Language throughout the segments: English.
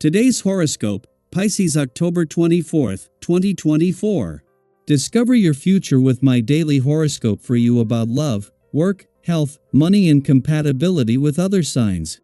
Today's horoscope, Pisces October 24th, 2024. Discover your future with my daily horoscope for you about love, work, health, money and compatibility with other signs.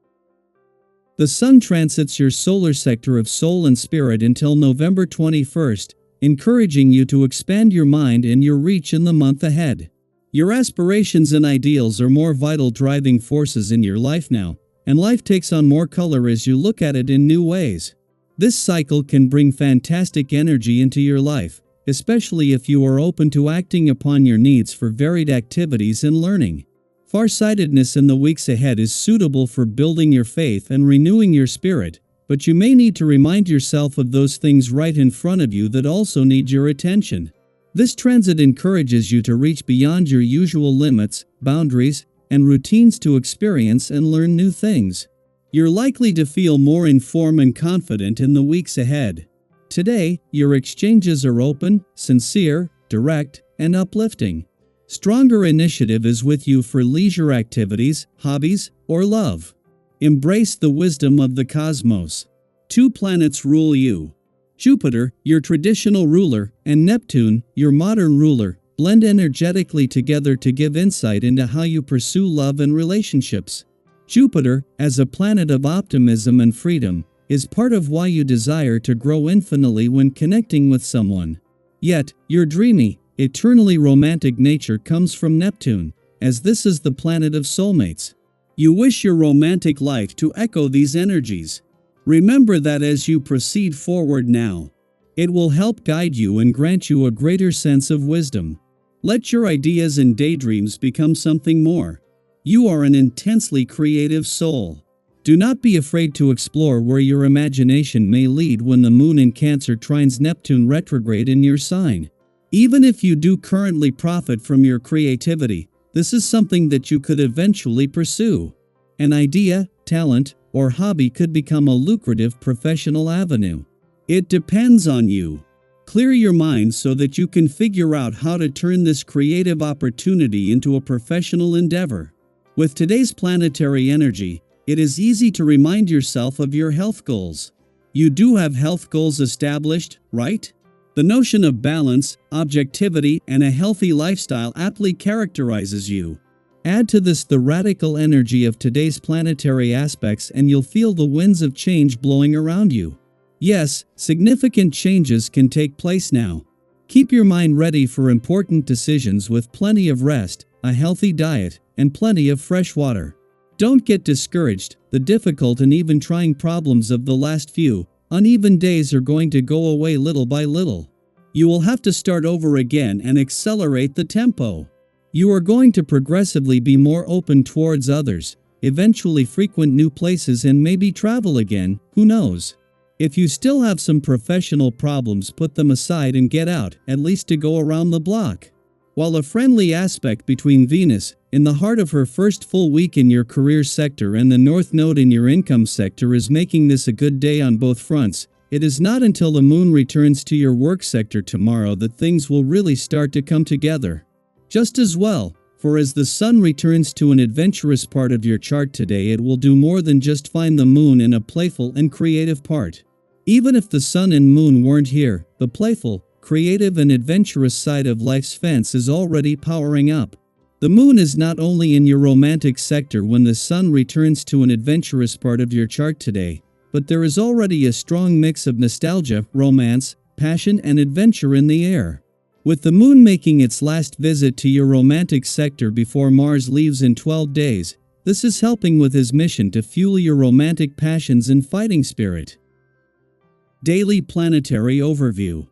The Sun transits your solar sector of soul and spirit until November 21st, encouraging you to expand your mind and your reach in the month ahead. Your aspirations and ideals are more vital driving forces in your life now, and life takes on more color as you look at it in new ways. This cycle can bring fantastic energy into your life, especially if you are open to acting upon your needs for varied activities and learning. Farsightedness in the weeks ahead is suitable for building your faith and renewing your spirit, but you may need to remind yourself of those things right in front of you that also need your attention. This transit encourages you to reach beyond your usual limits, boundaries, and routines to experience and learn new things. You're likely to feel more informed and confident in the weeks ahead. Today, your exchanges are open, sincere, direct, and uplifting. Stronger initiative is with you for leisure activities, hobbies, or love. Embrace the wisdom of the cosmos. Two planets rule you. Jupiter, your traditional ruler, and Neptune, your modern ruler, blend energetically together to give insight into how you pursue love and relationships. Jupiter, as a planet of optimism and freedom, is part of why you desire to grow infinitely when connecting with someone. Yet, your dreamy, eternally romantic nature comes from Neptune, as this is the planet of soulmates. You wish your romantic life to echo these energies. Remember that as you proceed forward now. It will help guide you and grant you a greater sense of wisdom. Let your ideas and daydreams become something more. You are an intensely creative soul. Do not be afraid to explore where your imagination may lead when the moon in Cancer trines Neptune retrograde in your sign. Even if you do currently profit from your creativity, this is something that you could eventually pursue. An idea, talent, or hobby could become a lucrative professional avenue. It depends on you. Clear your mind so that you can figure out how to turn this creative opportunity into a professional endeavor. With today's planetary energy, it is easy to remind yourself of your health goals. You do have health goals established, right? The notion of balance, objectivity, and a healthy lifestyle aptly characterizes you. Add to this the radical energy of today's planetary aspects and you'll feel the winds of change blowing around you. Yes, significant changes can take place now. Keep your mind ready for important decisions with plenty of rest, a healthy diet, and plenty of fresh water. Don't get discouraged. The difficult and even trying problems of the last few uneven days are going to go away little by little. You will have to start over again and accelerate the tempo. You are going to progressively be more open towards others, eventually frequent new places and maybe travel again, who knows? If you still have some professional problems, put them aside and get out, at least to go around the block. While a friendly aspect between Venus, in the heart of her first full week in your career sector, and the North Node in your income sector is making this a good day on both fronts, it is not until the moon returns to your work sector tomorrow that things will really start to come together. Just as well, for as the sun returns to an adventurous part of your chart today, it will do more than just find the moon in a playful and creative part. Even if the sun and moon weren't here, the playful, creative and adventurous side of life's fence is already powering up. The moon is not only in your romantic sector when the sun returns to an adventurous part of your chart today, but there is already a strong mix of nostalgia, romance, passion and adventure in the air. With the moon making its last visit to your romantic sector before Mars leaves in 12 days, this is helping with his mission to fuel your romantic passions and fighting spirit. Daily Planetary Overview.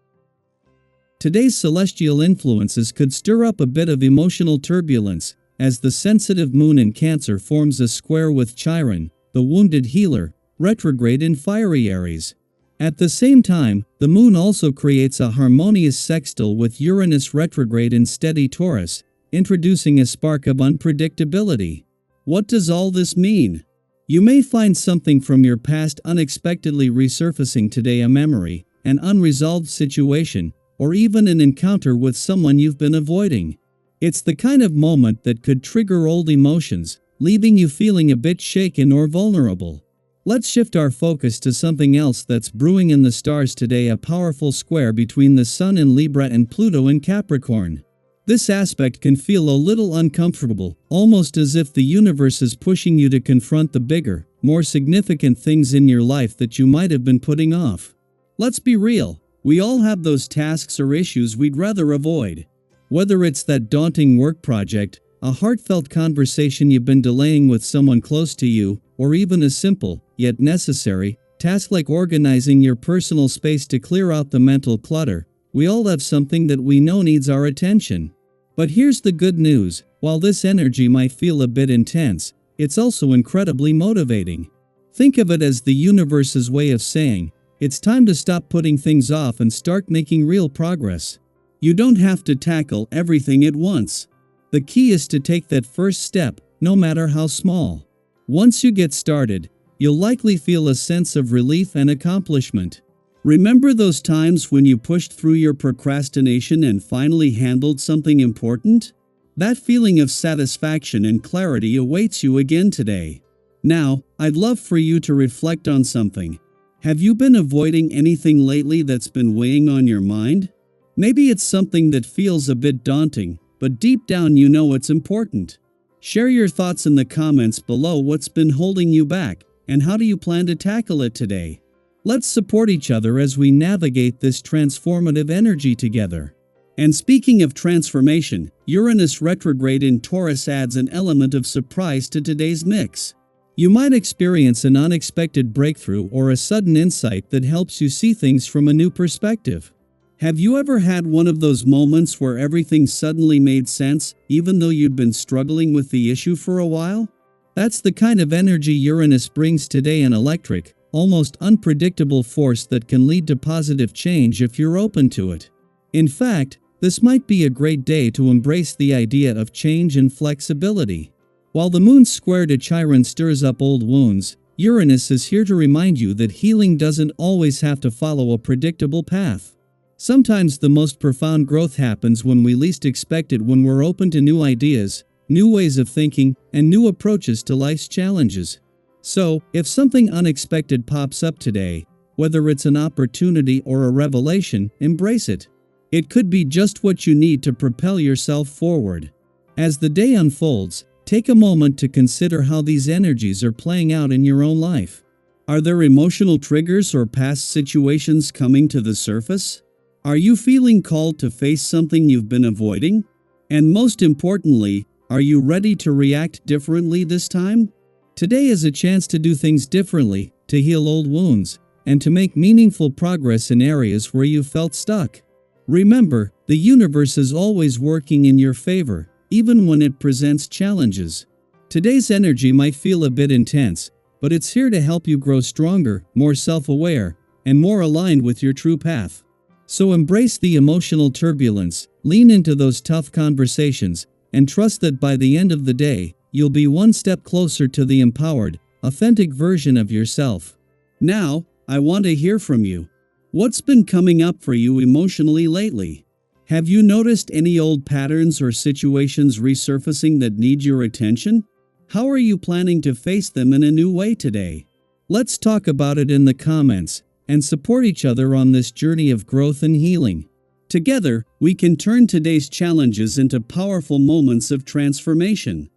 Today's celestial influences could stir up a bit of emotional turbulence, as the sensitive moon in Cancer forms a square with Chiron, the wounded healer, retrograde in fiery Aries. At the same time, the moon also creates a harmonious sextile with Uranus retrograde in steady Taurus, introducing a spark of unpredictability. What does all this mean? You may find something from your past unexpectedly resurfacing today, a memory, an unresolved situation, or even an encounter with someone you've been avoiding. It's the kind of moment that could trigger old emotions, leaving you feeling a bit shaken or vulnerable. Let's shift our focus to something else that's brewing in the stars today, a powerful square between the Sun in Libra and Pluto in Capricorn. This aspect can feel a little uncomfortable, almost as if the universe is pushing you to confront the bigger, more significant things in your life that you might have been putting off. Let's be real, we all have those tasks or issues we'd rather avoid. Whether it's that daunting work project, a heartfelt conversation you've been delaying with someone close to you, or even a simple, yet necessary, task like organizing your personal space to clear out the mental clutter, we all have something that we know needs our attention. But here's the good news, while this energy might feel a bit intense, it's also incredibly motivating. Think of it as the universe's way of saying, it's time to stop putting things off and start making real progress. You don't have to tackle everything at once. The key is to take that first step, no matter how small. Once you get started, you'll likely feel a sense of relief and accomplishment. Remember those times when you pushed through your procrastination and finally handled something important? That feeling of satisfaction and clarity awaits you again today. Now, I'd love for you to reflect on something. Have you been avoiding anything lately that's been weighing on your mind? Maybe it's something that feels a bit daunting, but deep down you know it's important. Share your thoughts in the comments below. What's been holding you back, and how do you plan to tackle it today? Let's support each other as we navigate this transformative energy together. And speaking of transformation, Uranus retrograde in Taurus adds an element of surprise to today's mix. You might experience an unexpected breakthrough or a sudden insight that helps you see things from a new perspective. Have you ever had one of those moments where everything suddenly made sense, even though you'd been struggling with the issue for a while? That's the kind of energy Uranus brings today, an electric, almost unpredictable force that can lead to positive change if you're open to it. In fact, this might be a great day to embrace the idea of change and flexibility. While the moon square to Chiron stirs up old wounds, Uranus is here to remind you that healing doesn't always have to follow a predictable path. Sometimes the most profound growth happens when we least expect it, when we're open to new ideas, new ways of thinking, and new approaches to life's challenges. So, if something unexpected pops up today, whether it's an opportunity or a revelation, embrace it. It could be just what you need to propel yourself forward. As the day unfolds, take a moment to consider how these energies are playing out in your own life. Are there emotional triggers or past situations coming to the surface? Are you feeling called to face something you've been avoiding? And most importantly, are you ready to react differently this time? Today is a chance to do things differently, to heal old wounds, and to make meaningful progress in areas where you felt stuck. Remember, the universe is always working in your favor, even when it presents challenges. Today's energy might feel a bit intense, but it's here to help you grow stronger, more self-aware, and more aligned with your true path. So embrace the emotional turbulence, lean into those tough conversations, and trust that by the end of the day, you'll be one step closer to the empowered, authentic version of yourself. Now, I want to hear from you. What's been coming up for you emotionally lately? Have you noticed any old patterns or situations resurfacing that need your attention? How are you planning to face them in a new way today? Let's talk about it in the comments, and support each other on this journey of growth and healing. Together, we can turn today's challenges into powerful moments of transformation.